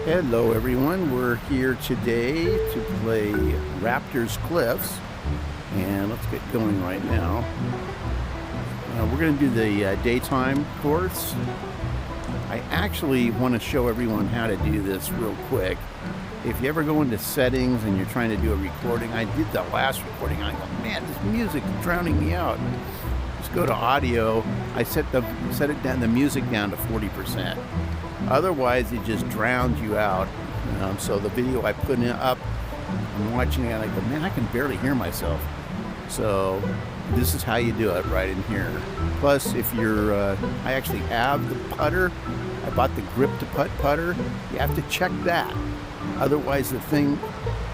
Hello everyone, we're here today to play Raptors Cliffs, and let's get going right now. We're going to do the daytime course. I actually want to show everyone how to do this real quick. If you ever go into settings and you're trying to do a recording, I did the last recording, I go, man, this music is drowning me out. Just go to audio. I set it down, the music down to 40%. Otherwise, it just drowns you out. So the video I put up, I'm watching it, and I go, man, I can barely hear myself. So this is how you do it right in here. Plus, if you're, I actually have the putter. I bought the grip to putt putter. You have to check that. Otherwise, the thing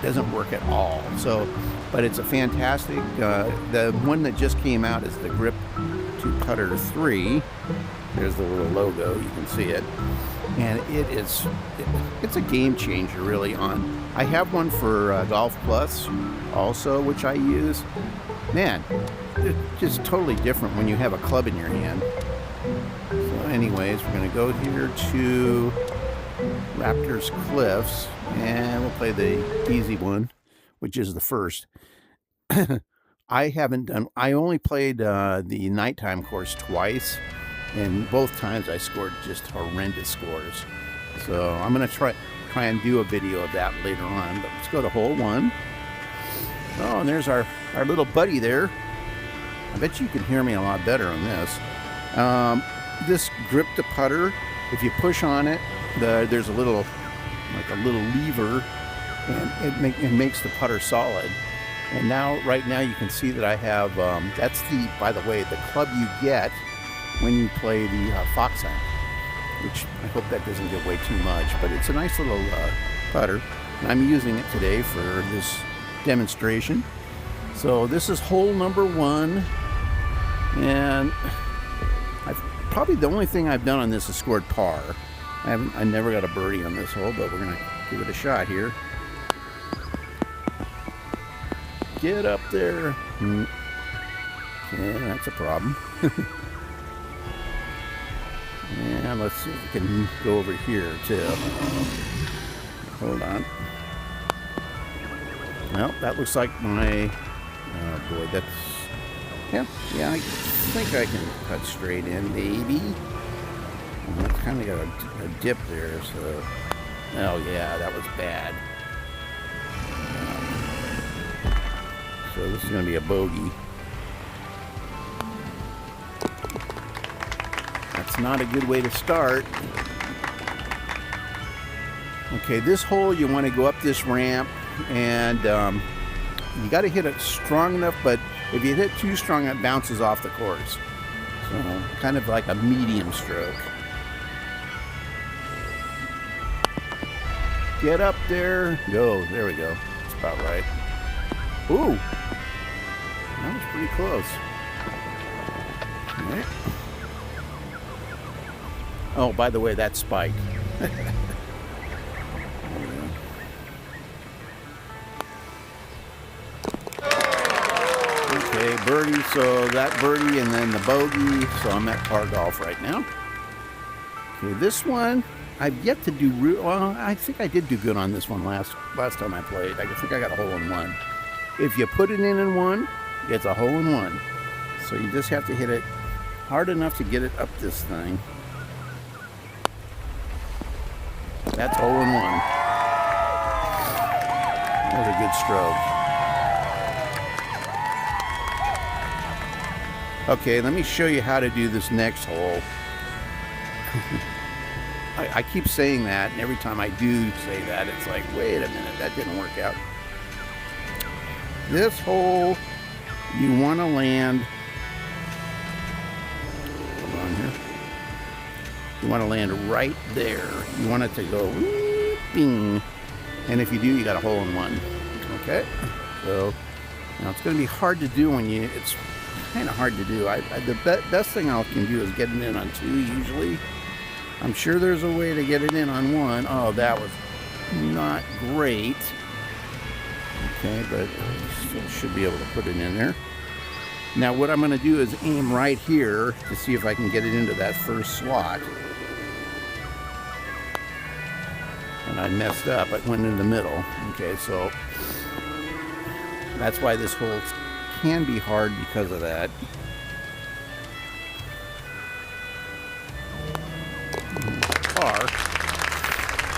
doesn't work at all. So, but it's a fantastic. The one that just came out is the grip to putter 3. There's the little logo. You can see it. And it's a game changer really on. I have one for Golf Plus also, which I use. Man, it's just totally different when you have a club in your hand. So anyways, we're going to go here to Raptors Cliffs, and we'll play the easy one, which is the first. I only played the nighttime course twice. And both times I scored just horrendous scores. So I'm going to try and do a video of that later on. But let's go to hole 1. Oh, and there's our little buddy there. I bet you can hear me a lot better on this. This grip to putter, if you push on it, there's a little lever, and it makes the putter solid. And right now you can see that I have, by the way, the club you get when you play the Fox Hunt, which I hope that doesn't give away too much, but it's a nice little putter. And I'm using it today for this demonstration. So this is hole number 1, and probably the only thing I've done on this is scored par. I never got a birdie on this hole, but we're gonna give it a shot here. Get up there. Okay, that's a problem. And let's see if we can go over here too. Hold on. Well, that looks like my, oh boy, that's, yeah, I think I can cut straight in, maybe. Well, it's kind of got a dip there, so, oh yeah, that was bad. So this is going to be a bogey. That's not a good way to start. Okay, this hole you want to go up this ramp, and you got to hit it strong enough, but if you hit too strong, it bounces off the course. So kind of like a medium stroke. Get up there. Go. There we go. That's about right. Ooh. That was pretty close. All right. Oh, by the way, that's spiked. Okay, birdie, so that birdie and then the bogey, so I'm at par golf right now. Okay, this one, I've yet to do, well, I think I did do good on this one last time I played. I think I got a hole in 1. If you put it in 1, it's a hole in 1. So you just have to hit it hard enough to get it up this thing. That's hole in 1. That was a good stroke. Okay, let me show you how to do this next hole. I keep saying that, and every time I do say that, it's like, wait a minute, that didn't work out. This hole, you want to land, hold on here. You want to land right there. You want it to go bing. And if you do, you got a hole in 1. Okay? So, now it's going to be hard to do when it's kind of hard to do. The best thing I can do is get it in on 2 usually. I'm sure there's a way to get it in on 1. Oh, that was not great. Okay, but I still should be able to put it in there. Now what I'm going to do is aim right here to see if I can get it into that first slot. and I messed up. I went in the middle. Okay, so that's why this hole can be hard because of that.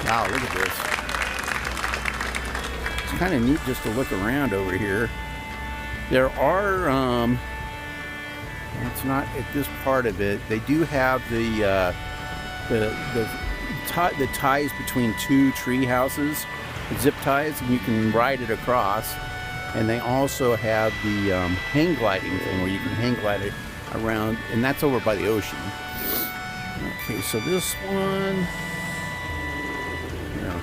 Wow, look at this. It's kind of neat just to look around over here. There are, it's not at this part of it. They do have the ties between two tree houses, zip ties, and you can ride it across. And they also have the hang gliding thing where you can hang glide it around, and that's over by the ocean. Okay, so this one, yeah,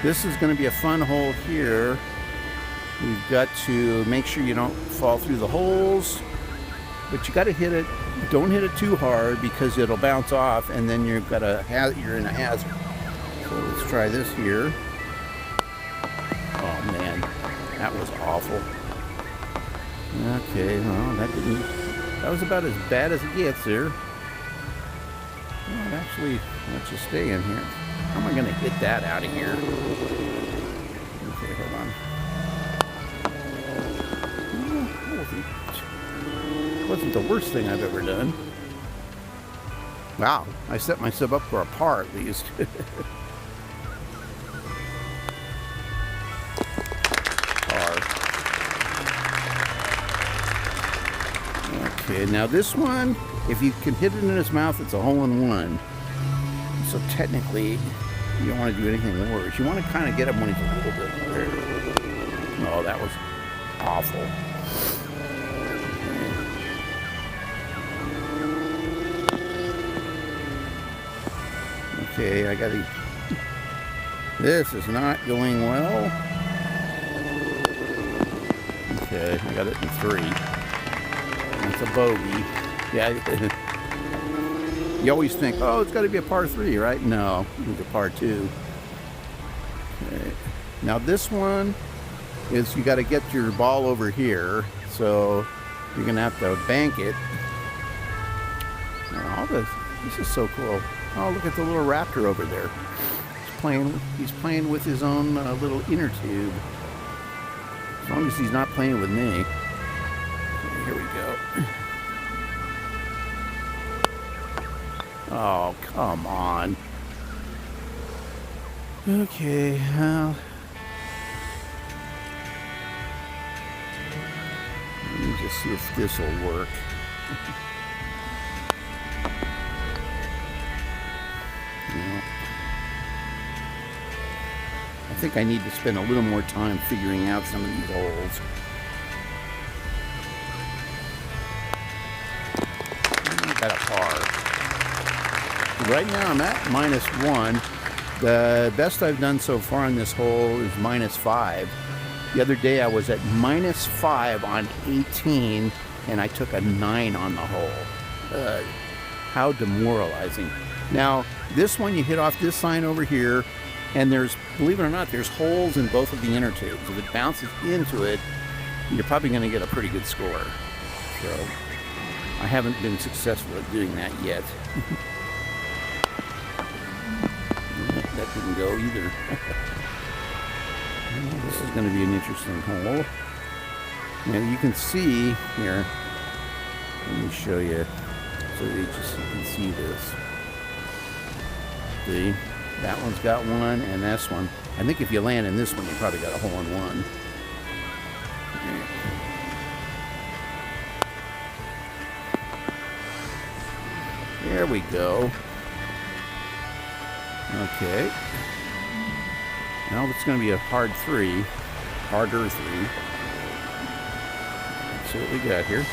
this is going to be a fun hole here. We've got to make sure you don't fall through the holes, but you got to hit it. Don't hit it too hard because it'll bounce off, and then you're in a hazard. So let's try this here. Oh man, that was awful. Okay, well that was about as bad as it gets there. Well, actually, let's just stay in here. How am I going to hit that out of here? Okay, hold on. Wasn't the worst thing I've ever done. Wow, I set myself up for a par at least. Okay, now this one, if you can hit it in his mouth, it's a hole-in-one. So technically, you don't want to do anything worse. You want to kind of get him when he's a little bit there. Oh, that was awful. Okay, I gotta... This is not going well. Okay, I got it in 3. It's a bogey. Yeah. You always think, oh, it's got to be a par 3, right? No, it's a par 2. Okay. Now this one is you got to get your ball over here, so you're gonna have to bank it. Oh, this is so cool. Oh, look at the little raptor over there. He's playing with his own little inner tube. As long as he's not playing with me. Here we go. Oh, come on. Okay, well. Let me just see if this will work. I think I need to spend a little more time figuring out some of these holes. Got a par. Right now I'm at -1. The best I've done so far on this hole is -5. The other day I was at -5 on 18 and I took a 9 on the hole. How demoralizing. Now this one you hit off this sign over here, and there's, believe it or not, there's holes in both of the inner tubes. If it bounces into it, you're probably going to get a pretty good score. So I haven't been successful at doing that yet. That didn't go either. This is going to be an interesting hole. Now you can see here, let me show you so that you can see this. See, that one's got one, and this one. I think if you land in this one, you probably got a hole-in-one. There we go. Okay. Now it's going to be a hard 3. Harder 3. Let's see what we got here.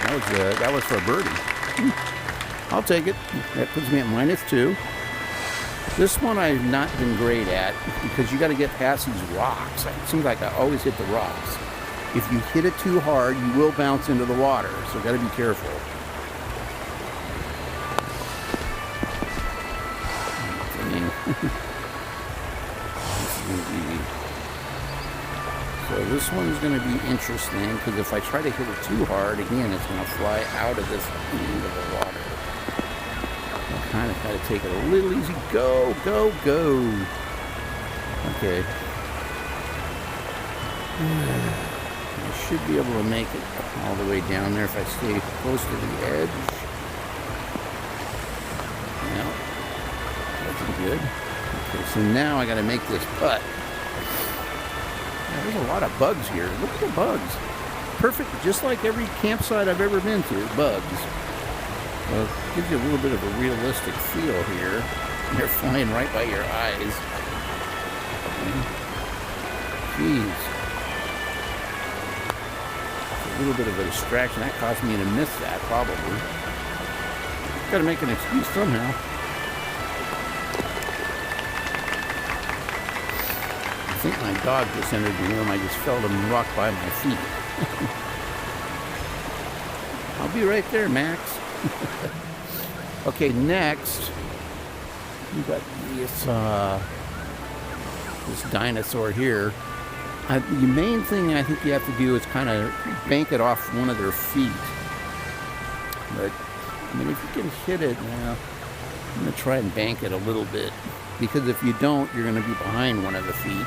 Actually, that was for a birdie. I'll take it. That puts me at -2. This one I've not been great at because you got to get past these rocks. It seems like I always hit the rocks. If you hit it too hard, you will bounce into the water, so got to be careful. This is going to be... So So this one's going to be interesting because if I try to hit it too hard, again, it's going to fly out of this end of the water. I kind of got to take it a little easy. Go, go, go. Okay. I should be able to make it all the way down there if I stay close to the edge. No, that's good. Okay, so now I got to make this putt. There's a lot of bugs here. Look at the bugs. Perfect, just like every campsite I've ever been to, bugs. Well, it gives you a little bit of a realistic feel here. They're flying right by your eyes. Jeez. It's a little bit of a distraction. That caused me to miss that, probably. Got to make an excuse somehow. I think my dog just entered the room. I just felt him rock by my feet. I'll be right there, Max. Okay, next, you got this dinosaur here. The main thing I think you have to do is kind of bank it off one of their feet. But, I mean, if you can hit it now, I'm going to try and bank it a little bit. Because if you don't, you're going to be behind one of the feet.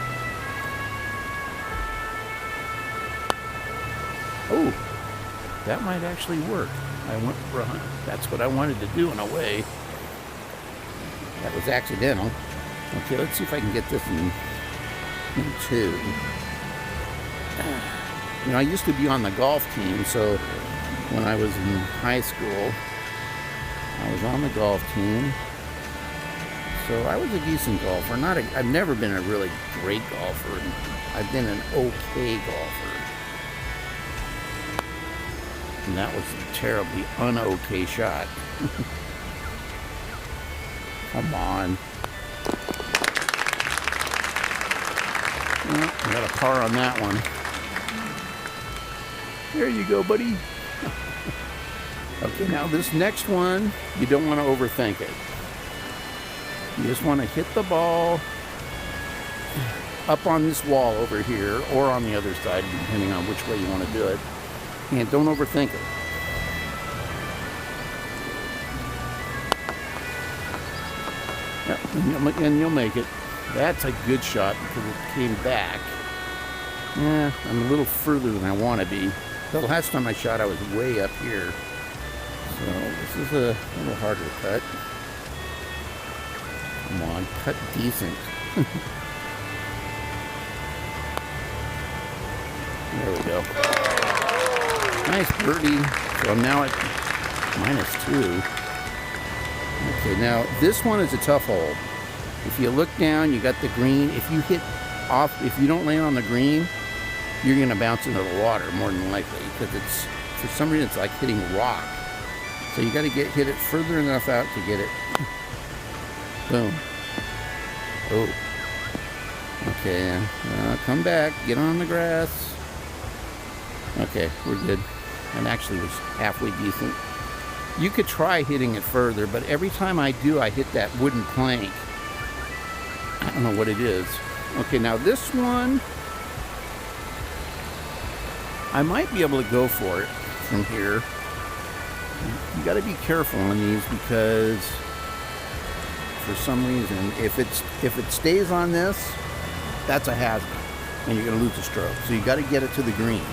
Oh, that might actually work. I went behind. That's what I wanted to do in a way. That was accidental. Okay, let's see if I can get this in two. You know, I used to be on the golf team, so when I was in high school, I was on the golf team. So I was a decent golfer. I've never been a really great golfer. I've been an okay golfer. And that was a terribly un-okay shot. Come on. Well, I got a par on that one. There you go, buddy. Okay, now this next one, you don't want to overthink it. You just want to hit the ball up on this wall over here or on the other side, depending on which way you want to do it. And don't overthink it. Yep, and you'll make it. That's a good shot because it came back. Yeah, I'm a little further than I want to be. The last time I shot, I was way up here. So this is a little harder to cut. Come on, cut decent. There we go. Nice birdie. So I'm now at -2. Okay, now this one is a tough hole. If you look down, you got the green. If you hit off, if you don't land on the green, you're going to bounce into the water more than likely because it's, for some reason, it's like hitting rock. So you got to hit it further enough out to get it. Boom. Oh. Okay, come back, get on the grass. Okay, we're good. And actually was halfway decent. You could try hitting it further, but every time I do, I hit that wooden plank. I don't know what it is. Okay, now this one, I might be able to go for it from here. You got to be careful on these because for some reason, if it stays on this, that's a hazard, and you're going to lose a stroke. So you got to get it to the green.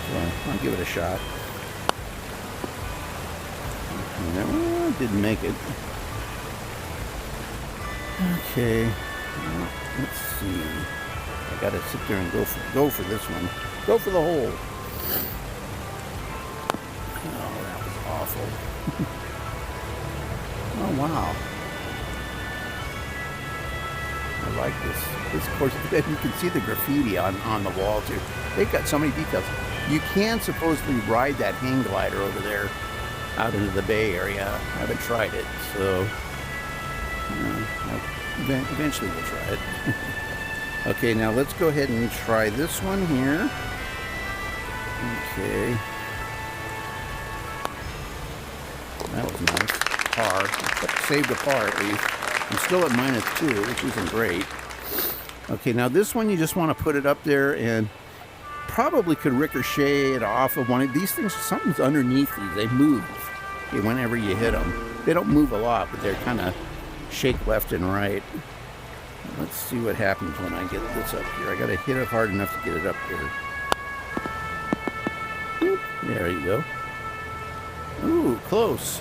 So I'll give it a shot. No, didn't make it. Okay, well, let's see. I got to sit there and go for this one. Go for the hole. Oh, that was awful. Oh wow. I like this course. You can see the graffiti on the wall too. They've got so many details. You can supposedly ride that hang glider over there out into the Bay Area. I haven't tried it, so eventually we'll try it. Okay, now let's go ahead and try this one here. Okay. That was nice. Par. Saved a par at least. I'm still at -2, which isn't great. Okay, now this one you just want to put it up there and probably could ricochet it off of one of these things. Something's underneath these. They move whenever you hit them. They don't move a lot, but they're kind of shake left and right. Let's see what happens when I get this up here. I got to hit it hard enough to get it up there. Boop. There you go. Ooh, close.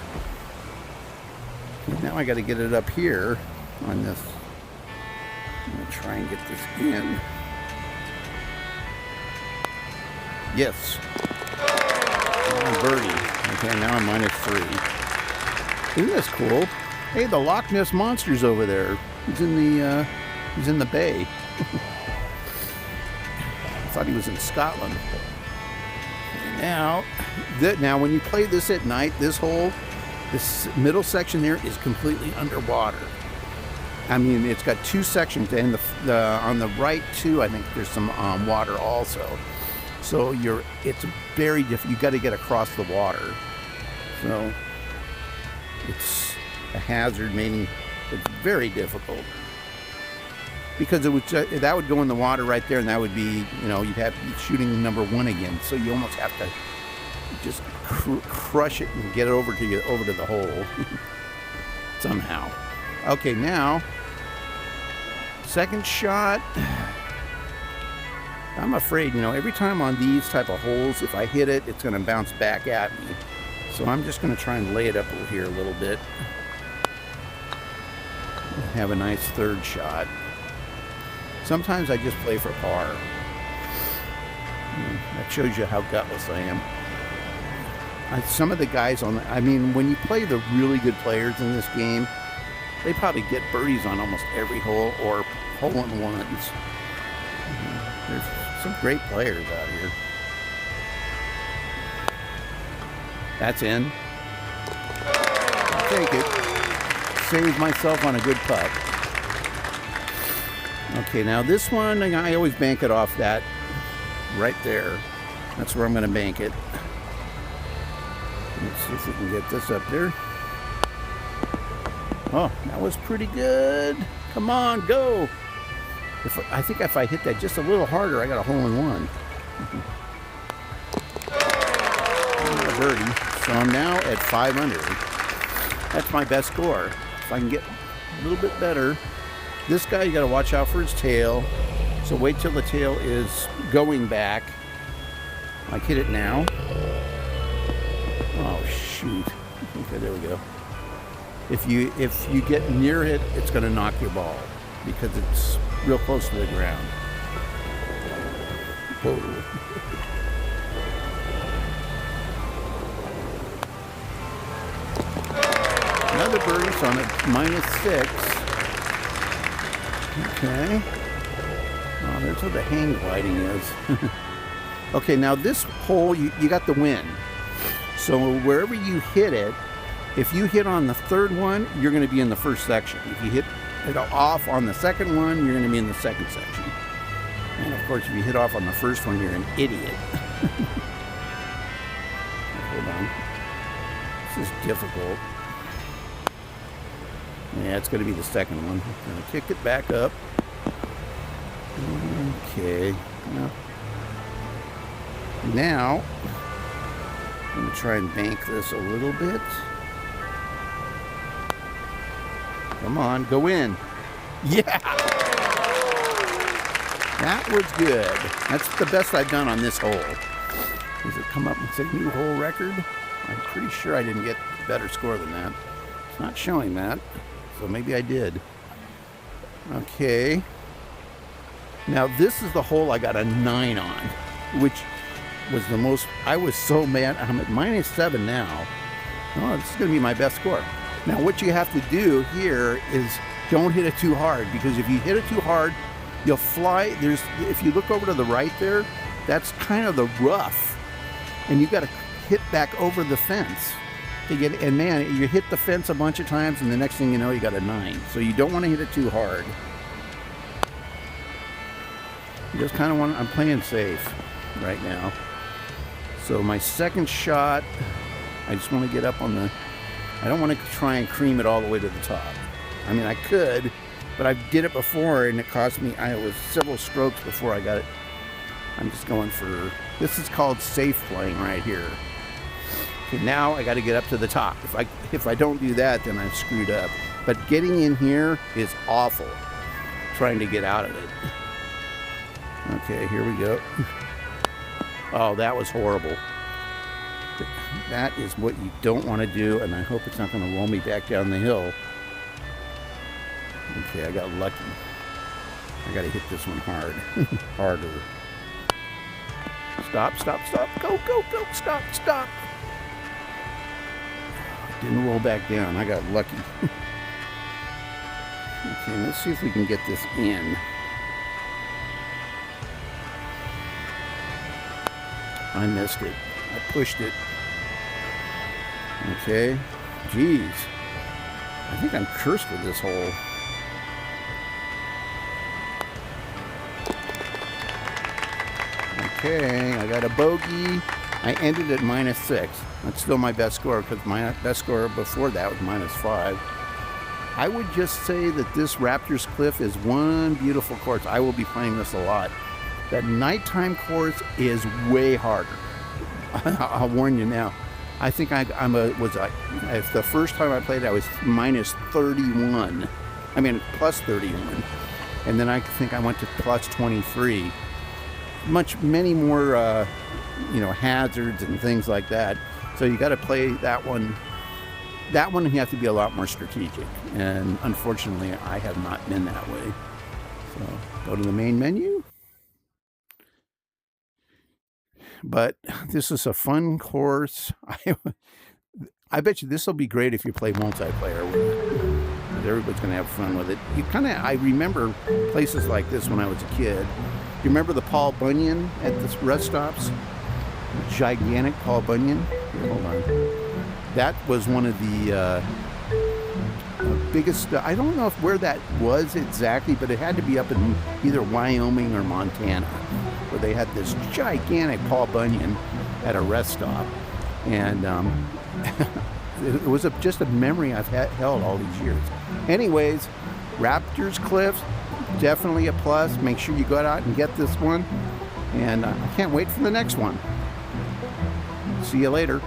Now I got to get it up here on this. I'm going to try and get this in. Yes. Oh, birdie. Okay, now I'm -3. Isn't this cool? Hey, the Loch Ness Monster's over there. He's in the bay. I thought he was in Scotland. Now when you play this at night, this hole, this middle section there is completely underwater. I mean, it's got 2 sections, and on the right too, I think there's some water also. So it's very difficult. You got to get across the water. So it's a hazard, meaning it's very difficult. Because it would that would go in the water right there, and that would be, you'd have to be shooting number 1 again. So you almost have to just crush it and get it over to the hole somehow. Okay, now second shot. I'm afraid, every time on these type of holes, if I hit it, it's going to bounce back at me. So I'm just going to try and lay it up over here a little bit. Have a nice third shot. Sometimes I just play for par. That shows you how gutless I am. Some of the guys when you play the really good players in this game, they probably get birdies on almost every hole or hole-in-ones. There's some great players out here. That's in. I'll take it. Saved myself on a good putt. Okay, now this one, I always bank it off that right there. That's where I'm going to bank it. Let's see if we can get this up there. Oh, that was pretty good. Come on, go. I think if I hit that just a little harder, I got a hole-in-one. A birdie. So I'm now at 5 under. That's my best score. If I can get a little bit better. This guy, you got to watch out for his tail. So wait till the tail is going back. Like, hit it now. Oh, shoot. Okay, there we go. If you get near it, it's going to knock your ball because it's real close to the ground. Whoa. Another birdie, so I'm at -6. Okay. Oh, there's where the hang gliding is. Okay, now this hole, you got the wind. So wherever you hit it, if you hit on the third one, you're going to be in the first section. If you hit it off on the second one, you're going to be in the second section. And of course, if you hit off on the first one, you're an idiot. Hold on. This is difficult. Yeah, it's going to be the second one. I'm going to kick it back up. Okay. Now, I'm going to try and bank this a little bit. Come on, go in. Yeah! That was good. That's the best I've done on this hole. Does it come up and say new hole record? I'm pretty sure I didn't get a better score than that. It's not showing that, so maybe I did. Okay. Now this is the hole I got a 9 on, which was the most, I was so mad. I'm at -7 now. Oh, this is going to be my best score. Now what you have to do here is don't hit it too hard, because if you hit it too hard, you'll fly. If you look over to the right there, that's kind of the rough, and you got to hit back over the fence to get. And man, you hit the fence a bunch of times, and the next thing you know, you got a 9. So you don't want to hit it too hard. You just kind of want. I'm playing safe right now. So my second shot, I just want to get up on the. I don't want to try and cream it all the way to the top. I mean, I could, But I did it before, and it cost me, it was several strokes before I got it. I'm just going for, this is called safe playing right here. Okay, now I got to get up to the top. If I don't do that, then I've screwed up. But getting in here is awful, trying to get out of it. Okay, here we go. Oh, that was horrible. That is what you don't want to do, and I hope it's not going to roll me back down the hill. Okay, I got lucky. I got to hit this one hard. Harder. Stop, stop, stop. Go, go, go. Stop, stop. Didn't roll back down. I got lucky. Okay, let's see if we can get this in. I missed it. I pushed it. Okay. Jeez. I think I'm cursed with this hole. Okay, I got a bogey. I ended at -6. That's still my best score, because my best score before that was -5. I would just say that this Raptors Cliff is one beautiful course. I will be playing this a lot. That nighttime course is way harder. I'll warn you now. I think if the first time I played, I was -31. I mean, +31. And then I think I went to +23. Many more, hazards and things like that. So you got to play that one. That one you have to be a lot more strategic. And unfortunately, I have not been that way. So go to the main menu. But this is a fun course. I bet you this will be great if you play multiplayer with it. Everybody's going to have fun with it. I remember places like this when I was a kid. You remember the Paul Bunyan at the rest stops? Gigantic Paul Bunyan. Here, hold on. That was one of the biggest. I don't know where that was exactly, but it had to be up in either Wyoming or Montana, where they had this gigantic Paul Bunyan at a rest stop, and it was just a memory I've held all these years. Anyways, Raptors Cliff, definitely a plus. Make sure you go out and get this one, and I can't wait for the next one. See you later.